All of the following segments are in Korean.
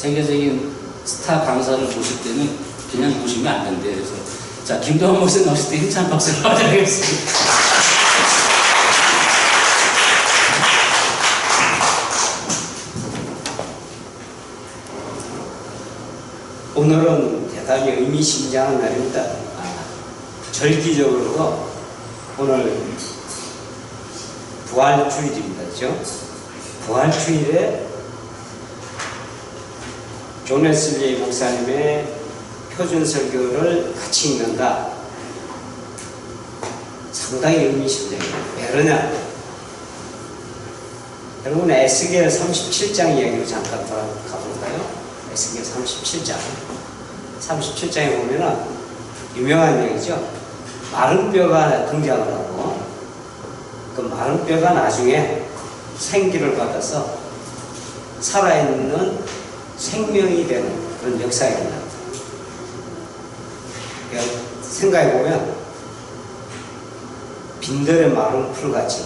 세계적인 스타 강사를 보실 때는 그냥 보시면 안 된대요. 그래서 자, 김동완 목사님 나오실 때 힘찬 박수를 받아야겠습니다. 오늘은 대단히 의미심장한 날입니다. 절기적으로도 오늘 부활주일입니다. 그죠? 부활주일에 존 웨슬리 목사님의 표준설교를 같이 읽는다. 상당히 의미심장해요. 왜 그러냐? 여러분 에스겔 37장 이야기로 잠깐 가볼까요? 에스겔 37장. 37장에 보면은 유명한 얘기죠. 마른 뼈가 등장을 하고 그 마른 뼈가 나중에 생기를 받아서 살아있는 생명이 되는 그런 역사가 일어납니다. 생각해보면 빈들의 마른 풀같이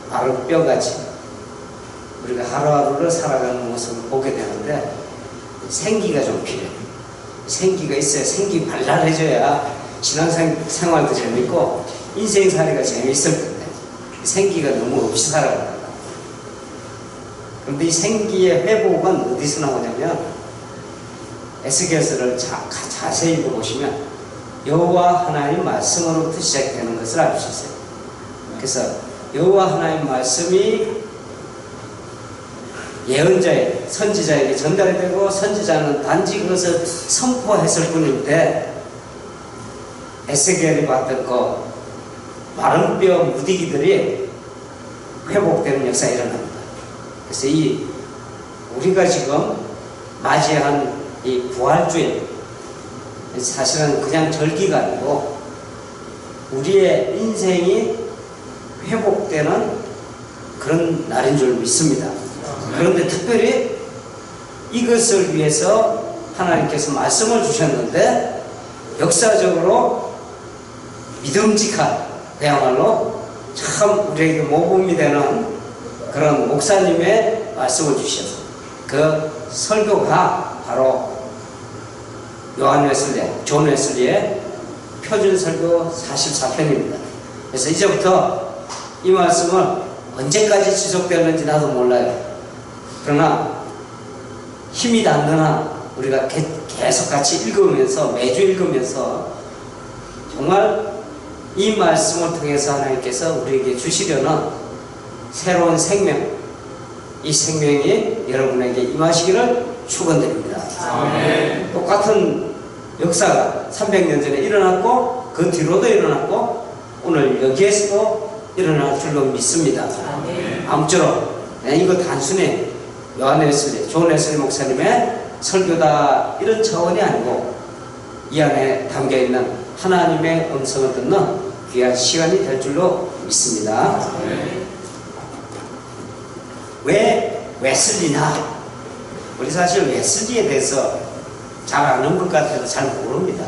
마른 뼈같이 우리가 하루하루를 살아가는 모습을 보게 되는데 생기가 좀 필요해요. 생기가 있어야 생기 발랄해져야 신앙생활도 재밌고 인생살이가 재밌을 텐데 생기가 너무 없이 살아간다. 그런데 이 생기의 회복은 어디서 나오냐면 에스겔서를 자세히 읽어보시면 여호와 하나님 말씀으로부터 시작되는 것을 알 수 있어요. 그래서 여호와 하나님 말씀이 예언자에게, 선지자에게 전달이 되고 선지자는 단지 그것을 선포했을 뿐인데 에스겔이 봤던 그 마른 뼈 무디기들이 회복되는 역사가 일어납니다. 그래서 이 우리가 지금 맞이한 이 부활주일, 사실은 그냥 절기가 아니고 우리의 인생이 회복되는 그런 날인 줄 믿습니다. 그런데 특별히 이것을 위해서 하나님께서 말씀을 주셨는데 역사적으로 믿음직한, 그야말로 참 우리에게 모범이 되는 그런 목사님의 말씀을 주셔서 그 설교가 바로 요한 웨슬리, 존 웨슬리의 표준설교 44편입니다. 그래서 이제부터 이 말씀을 언제까지 지속되는지 나도 몰라요. 그러나 힘이 닿는 한 우리가 계속 같이 읽으면서, 매주 읽으면서 정말 이 말씀을 통해서 하나님께서 우리에게 주시려는 새로운 생명, 이 생명이 여러분에게 임하시기를 축원드립니다. 아멘. 똑같은 역사가 300년 전에 일어났고 그 뒤로도 일어났고 오늘 여기에서도 일어날 줄로 믿습니다. 아멘. 아무쪼록 이거 단순히 요한 웨슬리, 존 웨슬리 목사님의 설교다 이런 차원이 아니고 이 안에 담겨있는 하나님의 음성을 듣는 귀한 시간이 될 줄로 믿습니다. 아멘. 왜 웨슬리나? 우리 사실 웨슬리에 대해서 잘 아는 것 같아도 잘 모릅니다.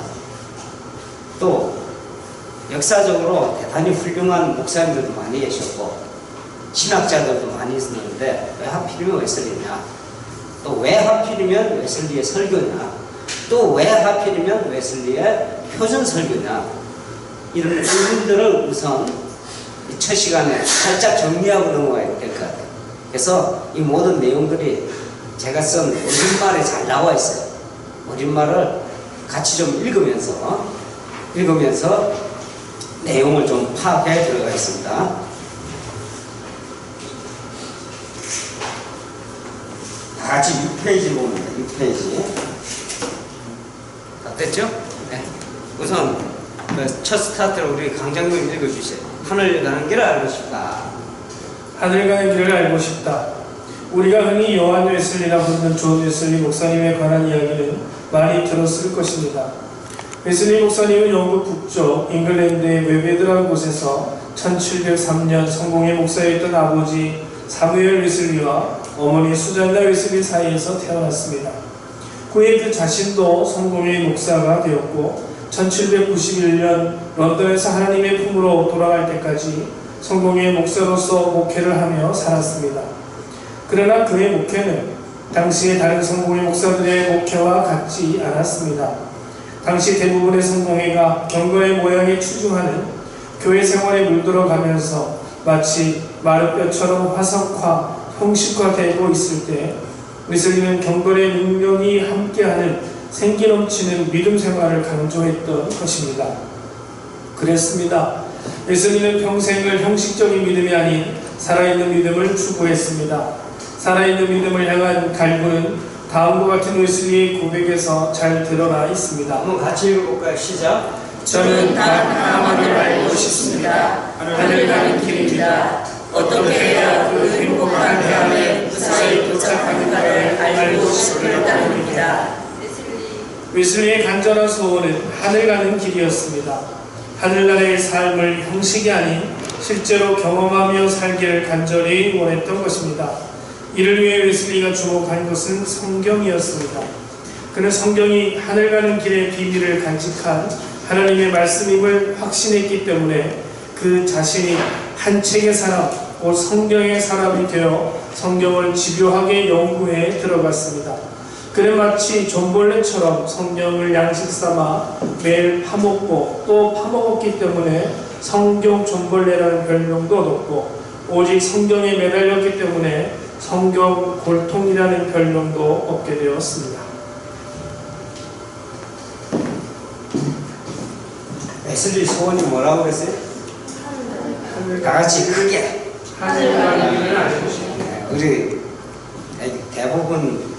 또 역사적으로 대단히 훌륭한 목사님들도 많이 계셨고 신학자들도 많이 있었는데 왜 하필이면 웨슬리냐? 또 왜 하필이면 웨슬리의 설교냐? 또 왜 하필이면 웨슬리의 표준 설교냐? 이런 의문들을 우선 첫 시간에 살짝 정리하고 넘어가야 될 것 같아요. 그래서 이 모든 내용들이 제가 쓴 어린말에 잘 나와 있어요. 어린말을 같이 좀 읽으면서 내용을 좀 파악해 들어가겠습니다. 다 같이 6페이지 봅니다. 6페이지. 다 됐죠? 네. 우선 첫 스타트로 우리 강장님 읽어주세요. 하늘 가는 길을 알고 싶다. 하늘 가는 길을 알고 싶다. 우리가 흔히 요한 웨슬리라 부르는 존 웨슬리 목사님에 관한 이야기는 많이 들었을 것입니다. 웨슬리 목사님은 영국 북쪽 잉글랜드의 웨베드라는 곳에서 1703년 성공의 목사였던 아버지 사무엘 웨슬리와 어머니 수잔나 웨슬리 사이에서 태어났습니다. 후에 그 자신도 성공의 목사가 되었고 1791년 런던에서 하나님의 품으로 돌아갈 때까지 성공의 목사로서 목회를 하며 살았습니다. 그러나 그의 목회는 당시의 다른 성공회 목사들의 목회와 같지 않았습니다. 당시 대부분의 성공회가 경거의 모양에 추중하는 교회 생활에 물들어가면서 마치 마르뼈처럼 화석화, 형식화되고 있을 때 웨슬리는 경건의 능력이 함께하는 생기 넘치는 믿음 생활을 강조했던 것입니다. 그랬습니다. 웨슬리는 평생을 형식적인 믿음이 아닌 살아있는 믿음을 추구했습니다. 살아있는 믿음을 향한 갈구는 다음과 같은 웨슬리의 고백에서 잘 드러나 있습니다. 한번 같이 읽어볼까요? 시작. 저는 단 하나만을 알고 싶습니다. 하늘 가는 길입니다. 어떻게 해야 그 행복한 해안에 무사히 도착하는가를 알고 싶기 때문입니다. 웨슬리의 간절한 소원은 하늘 가는 길이었습니다. 하늘나라의 삶을 형식이 아닌 실제로 경험하며 살기를 간절히 원했던 것입니다. 이를 위해 웨슬리가 주목한 것은 성경이었습니다. 그는 성경이 하늘 가는 길의 비밀을 간직한 하나님의 말씀임을 확신했기 때문에 그 자신이 한 책의 사람, 곧 성경의 사람이 되어 성경을 집요하게 연구해 들어갔습니다. 그는 마치 존벌레처럼 성경을 양식 삼아 매일 파먹고 또 파먹었기 때문에 성경 존벌레라는 별명도 얻었고, 오직 성경에 매달렸기 때문에 성경 골통이라는 별명도 얻게 되었습니다. 웨슬리 소원이 뭐라고 그랬어요? 다 같이 크게. 하늘 가는 길을 알고 싶습니다. 우리 대부분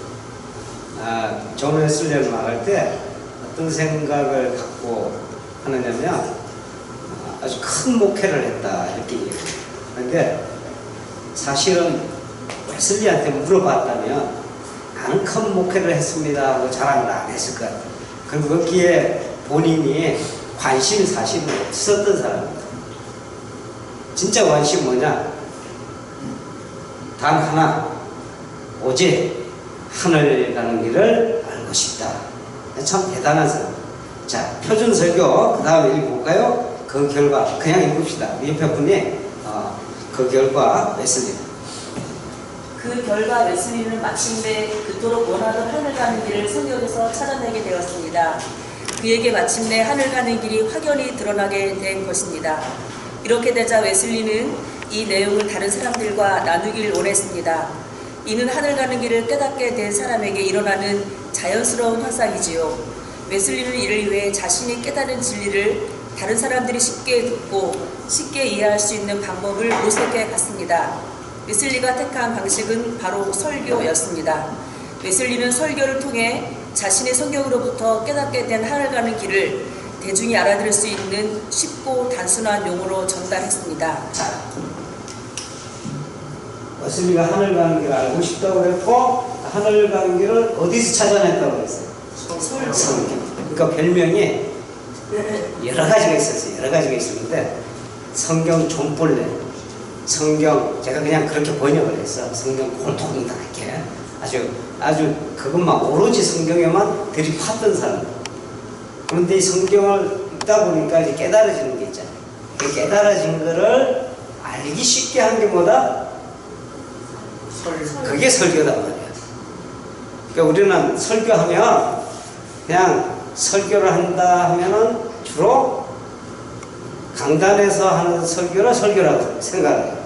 존 웨슬리를 말할 때 어떤 생각을 갖고 하느냐면 아주 큰 목회를 했다 이렇게 얘기해요. 그런데 사실은 웨슬리한테 물어봤다면 나는 큰 목회를 했습니다 하고 자랑을 안 했을 것 같아요. 그리고 거기에 본인이 관심이 사실은 없었던 사람입니다. 진짜 관심이 뭐냐? 단 하나, 오직 하늘 가는 길을 알고 싶다. 참 대단한 사람. 자, 표준설교 그 다음에 읽어볼까요? 그 결과 그냥 읽읍시다. 옆에 분이 그 결과 웨슬리. 그 결과 웨슬리는 마침내 그토록 원하던 하늘 가는 길을 성경에서 찾아내게 되었습니다. 그에게 마침내 하늘 가는 길이 확연히 드러나게 된 것입니다. 이렇게 되자 웨슬리는 이 내용을 다른 사람들과 나누길 원했습니다. 이는 하늘 가는 길을 깨닫게 된 사람에게 일어나는 자연스러운 현상이지요. 웨슬리는 이를 위해 자신이 깨달은 진리를 다른 사람들이 쉽게 듣고 쉽게 이해할 수 있는 방법을 모색해 갔습니다. 웨슬리가 택한 방식은 바로 설교였습니다. 웨슬리는 설교를 통해 자신의 성경으로부터 깨닫게 된 하늘 가는 길을 대중이 알아들을 수 있는 쉽고 단순한 용어로 전달했습니다. 웨슬리가 하늘 가는 길을 알고 싶다고 했고, 하늘 가는 길을 어디서 찾아냈다고 했어요? 성경. 그러니까 별명이 여러 가지가 있었어요. 여러 가지가 있었는데, 성경 존벌레, 성경, 제가 그냥 그렇게 번역을 했어. 성경 골통이다, 이렇게. 아주 그것만 오로지 성경에만 들이팠던 사람. 그런데 이 성경을 읽다 보니까 이제 깨달아지는 게 있잖아요. 그 깨달아진 거를 알기 쉽게 한 게 뭐다? 그게 설교단 말이야. 그러니까 우리는 설교하면 그냥 설교를 한다 하면은 주로 강단에서 하는 설교를 설교라고 생각해요.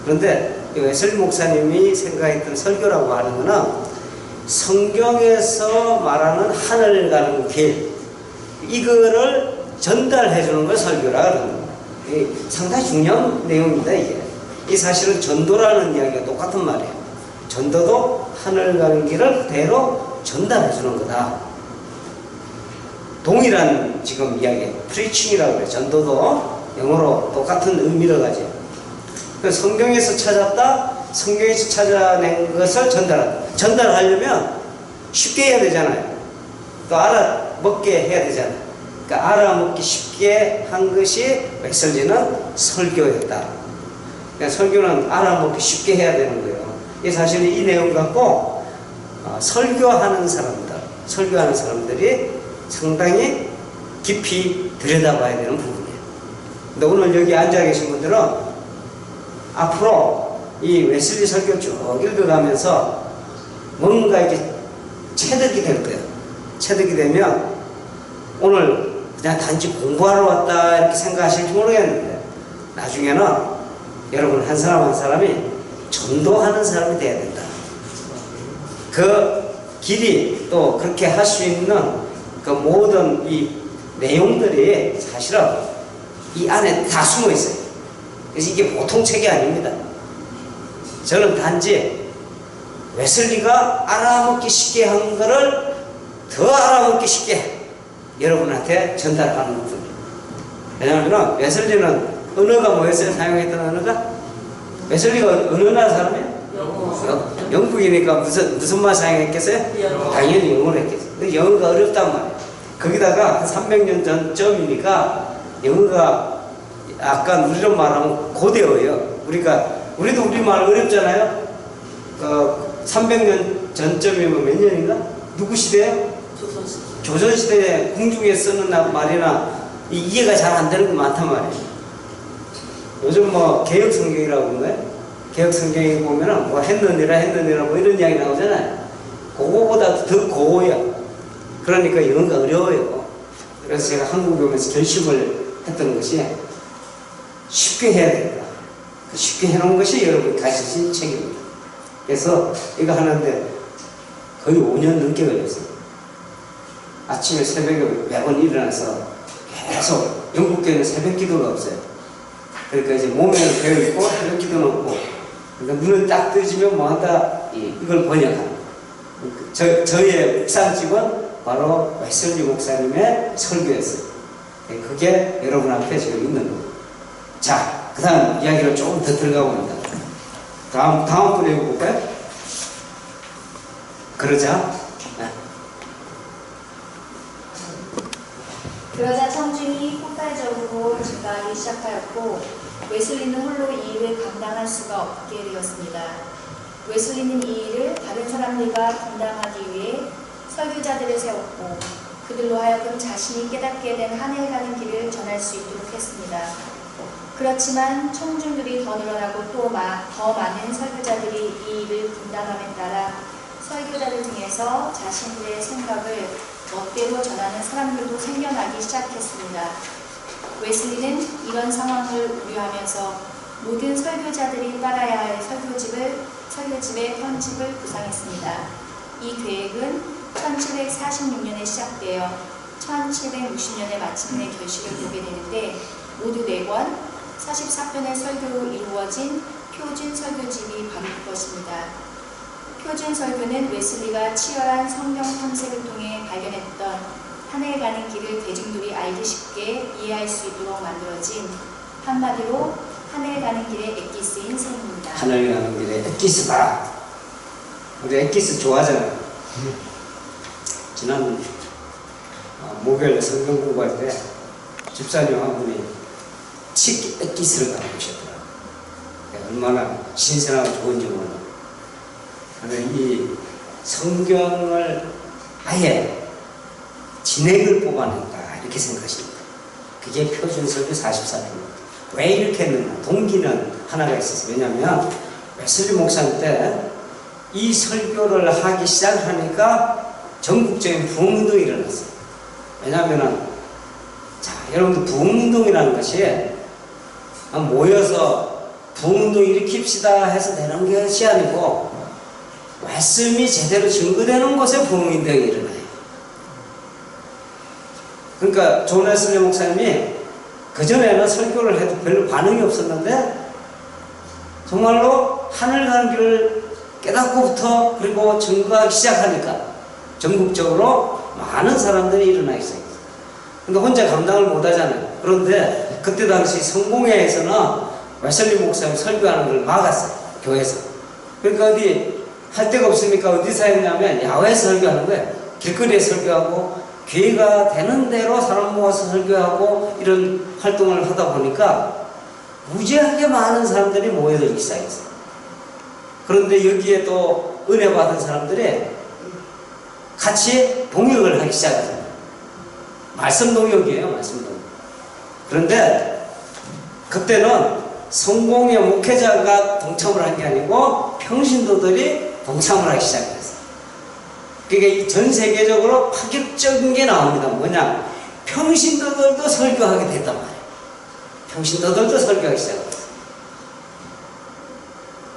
그런데 웨슬리 목사님이 생각했던 설교라고 하는 거는 성경에서 말하는 하늘 가는 길, 이거를 전달해 주는 걸 설교라 그러는 거예요. 상당히 중요한 내용입니다, 이게. 이 사실은 전도라는 이야기가 똑같은 말이에요. 전도도 하늘 가는 길을 그대로 전달해 주는 거다. 동일한 지금 이야기, 프리칭이라고 그래요. 전도도 영어로 똑같은 의미를 가져요. 성경에서 찾았다, 성경에서 찾아낸 것을 전달한다. 전달하려면 쉽게 해야 되잖아요. 또 알아먹게 해야 되잖아요. 그러니까 알아먹기 쉽게 한 것이 웨슬리는 설교였다. 그러니까 설교는 알아먹기 쉽게 해야 되는 거예요. 이 사실은 이 내용 갖고 설교하는 사람들이 상당히 깊이 들여다봐야 되는 부분이에요. 근데 오늘 여기 앉아 계신 분들은 앞으로 이 웨슬리 설교 쭉 읽어가면서 뭔가 이렇게 체득이 될 거예요. 체득이 되면 오늘 그냥 단지 공부하러 왔다 이렇게 생각하실지 모르겠는데 나중에는 여러분 한 사람 한 사람이 전도하는 사람이 돼야 된다. 그 길이 또 그렇게 할 수 있는 그 모든 이 내용들이 사실은 이 안에 다 숨어 있어요. 그래서 이게 보통 책이 아닙니다. 저는 단지 웨슬리가 알아먹기 쉽게 한 거를 더 알아먹기 쉽게 여러분한테 전달하는 거거든요. 왜냐하면 웨슬리는 언어가 뭐였어요? 사용했던 언어가? 웨슬리가 어느 나라 사람이에요? 영국이니까 무슨 말 사용했겠어요? 당연히 영어를 했겠어요. 근데 영어가 어렵단 말이에요. 거기다가 한 300년 전쯤이니까 영어가 약간 우리로 말하면 고대어예요. 우리도 우리말 어렵잖아요. 300년 전쯤이면 몇 년인가? 누구 시대예요? 조선시대에 궁중에 쓰는 말이나 이해가 잘 안 되는 게 많단 말이에요. 요즘 뭐 개혁성경이라고 그러나요? 개혁성경에 보면은 뭐 했느니라 뭐 이런 이야기 나오잖아요. 그거보다 더 고어요. 그러니까 영어가 어려워요. 그래서 제가 한국에 오면서 결심을 했던 것이 쉽게 해야 된다. 쉽게 해놓은 것이 여러분이 가지신 책입니다. 그래서 이거 하는데 거의 5년 넘게 걸렸어요. 아침에 새벽에 매번 일어나서 계속 영국교회는 새벽 기도가 없어요. 그러니까 이제 몸에는 배어있고 새벽 기도는 없고 그러니까 눈을 딱 뜨지면 뭐한다 이걸 번역하는 저의 묵상집은 바로 웨슬리 목사님의 설교였어요. 그게 여러분 앞에 지금 있는 거예요. 자, 그 다음 이야기를 조금 더 들어가 봅니다. 다음 분 읽어볼까요? 그러자. 그러자 청중이 폭발적으로 증가하기 시작하였고 웨슬리는 홀로 이 일을 감당할 수가 없게 되었습니다. 웨슬리는 이 일을 다른 사람들과 분담하기 위해 설교자들을 세웠고 그들로 하여금 자신이 깨닫게 된 하늘 가는 길을 전할 수 있도록 했습니다. 그렇지만 청중들이 더 늘어나고 또 더 많은 설교자들이 이 일을 분담함에 따라 설교자들 중에서 자신들의 생각을 멋대로 전하는 사람들도 생겨나기 시작했습니다. 웨슬리는 이런 상황을 우려하면서 모든 설교자들이 따라야 할 설교집의 편집을 구상했습니다. 이 계획은 1746년에 시작되어 1760년에 마침내 결실을 보게 되는데 모두 4권, 44편의 설교로 이루어진 표준 설교집이 바로 것입니다. 표준 설교는 웨슬리가 치열한 성경 탐색을 통해 발견했던 하늘 가는 길을 대중들이 알기 쉽게 이해할 수 있도록 만들어진 한마디로 하늘 가는 길의 엑기스인 셈입니다. 하늘 가는 길의 엑기스다. 우리 엑기스 좋아하잖아요. 지난 목요일에 성경 공부할 때 집사님 한 분이 칙 엑기스를 갖고 오셨더라고요. 얼마나 신선하고 좋은지 몰라요. 이 성경을 아예 진액을 뽑아낸다 이렇게 생각하십니다. 그게 표준설교 44편입니다. 왜 이렇게 했느냐? 동기는 하나가 있었어요. 왜냐하면 웨슬리 목사님 때 이 설교를 하기 시작하니까 전국적인 부흥운동이 일어났어요. 왜냐하면 여러분들 부흥운동이라는 것이 모여서 부흥운동 일으킵시다 해서 되는 것이 아니고 말씀이 제대로 증거되는 곳에 부흥운동이 일어나요. 그러니까 존 웨슬리 목사님이 그전에는 설교를 해도 별로 반응이 없었는데 정말로 하늘 가는 길을 깨닫고부터 그리고 증거하기 시작하니까 전국적으로 많은 사람들이 일어나기 시작했어요. 근데 혼자 감당을 못하잖아요. 그런데 그때 당시 성공회에서는 웨슬리 목사님 설교하는 걸 막았어요. 교회에서. 그러니까 어디 할 데가 없으니까 어디서 했냐면 야외에서 설교하는 거예요. 길거리에 설교하고 기회가 되는 대로 사람 모아서 설교하고 이런 활동을 하다 보니까 무지하게 많은 사람들이 모여들기 시작했어요. 그런데 여기에 또 은혜 받은 사람들이 같이 동역을 하기 시작했어요. 말씀 동역이에요, 말씀 동역. 그런데 그때는 성공의 목회자가 동참을 한 게 아니고 평신도들이 동참을 하기 시작했어요. 그러니까 전 세계적으로 파격적인 게 나옵니다. 뭐냐? 평신도들도 설교하게 됐단 말이에요. 평신도들도 설교하기 시작했어요.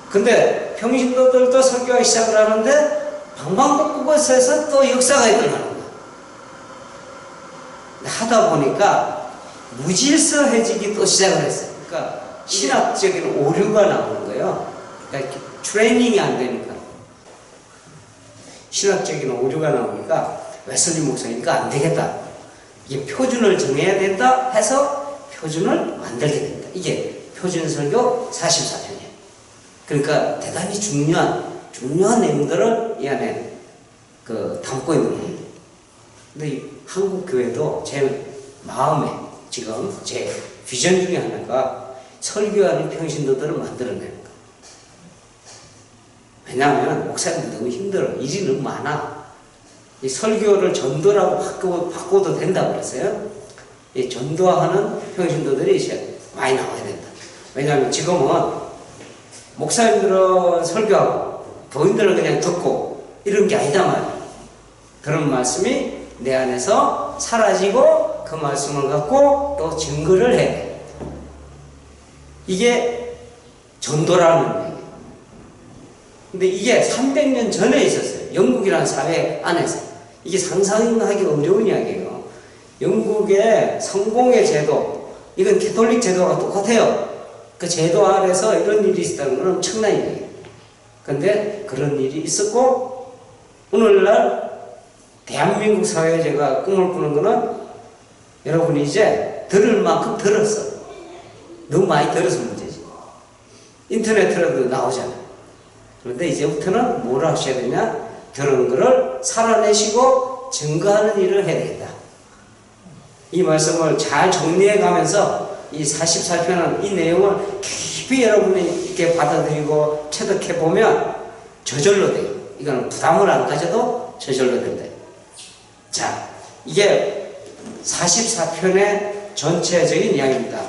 근데 평신도들도 설교하기 시작을 하는데 방방곡곡에서 또 역사가 일어나는 거예요. 하다 보니까 무질서해지기 또 시작을 했어요. 그러니까 신학적인 오류가 나오는 거예요. 그러니까 트레이닝이 안 되니까. 신학적인 오류가 나오니까 웨슬리 목사니까 안 되겠다. 이게 표준을 정해야 된다 해서 표준을 만들게 됩니다. 이게 표준설교 44편이에요. 그러니까 대단히 중요한 내용들을 이 안에 담고 있는 겁니다. 근데 이 한국 교회도 제 마음에 지금 제 비전 중에 하나가 설교하는 평신도들을 만들어내는 거예요. 왜냐하면 목사님들 너무 힘들어. 일이 너무 많아. 이 설교를 전도라고 바꿔도 된다고 그랬어요. 이 전도하는 평신도들이 이제 많이 나와야 된다. 왜냐하면 지금은 목사님들은 설교하고 교인들은 그냥 듣고 이런 게 아니다 말이에요. 그런 말씀이 내 안에서 사라지고 그 말씀을 갖고 또 증거를 해야 돼. 이게 전도라는 얘기예요. 근데 이게 300년 전에 있었어요. 영국이라는 사회 안에서. 이게 상상하기 어려운 이야기예요. 영국의 성공의 제도, 이건 캐톨릭 제도가 똑같아요. 그 제도 아래서 이런 일이 있었다는 건 엄청난 일이에요. 근데 그런 일이 있었고, 오늘날 대한민국 사회에 제가 꿈을 꾸는 거는 여러분이 이제 들을 만큼 들었어. 너무 많이 들어서 문제지. 인터넷으로도 나오잖아요. 그런데 이제부터는 뭘 하셔야 되냐? 들은 거를 살아내시고 증거하는 일을 해야 되겠다. 이 말씀을 잘 정리해 가면서 이 44편은 이 내용을 깊이 여러분이 이렇게 받아들이고 체득해 보면 저절로 돼요. 이거는 부담을 안 가져도 저절로 된다. 자, 이게 44편의 전체적인 이야기입니다.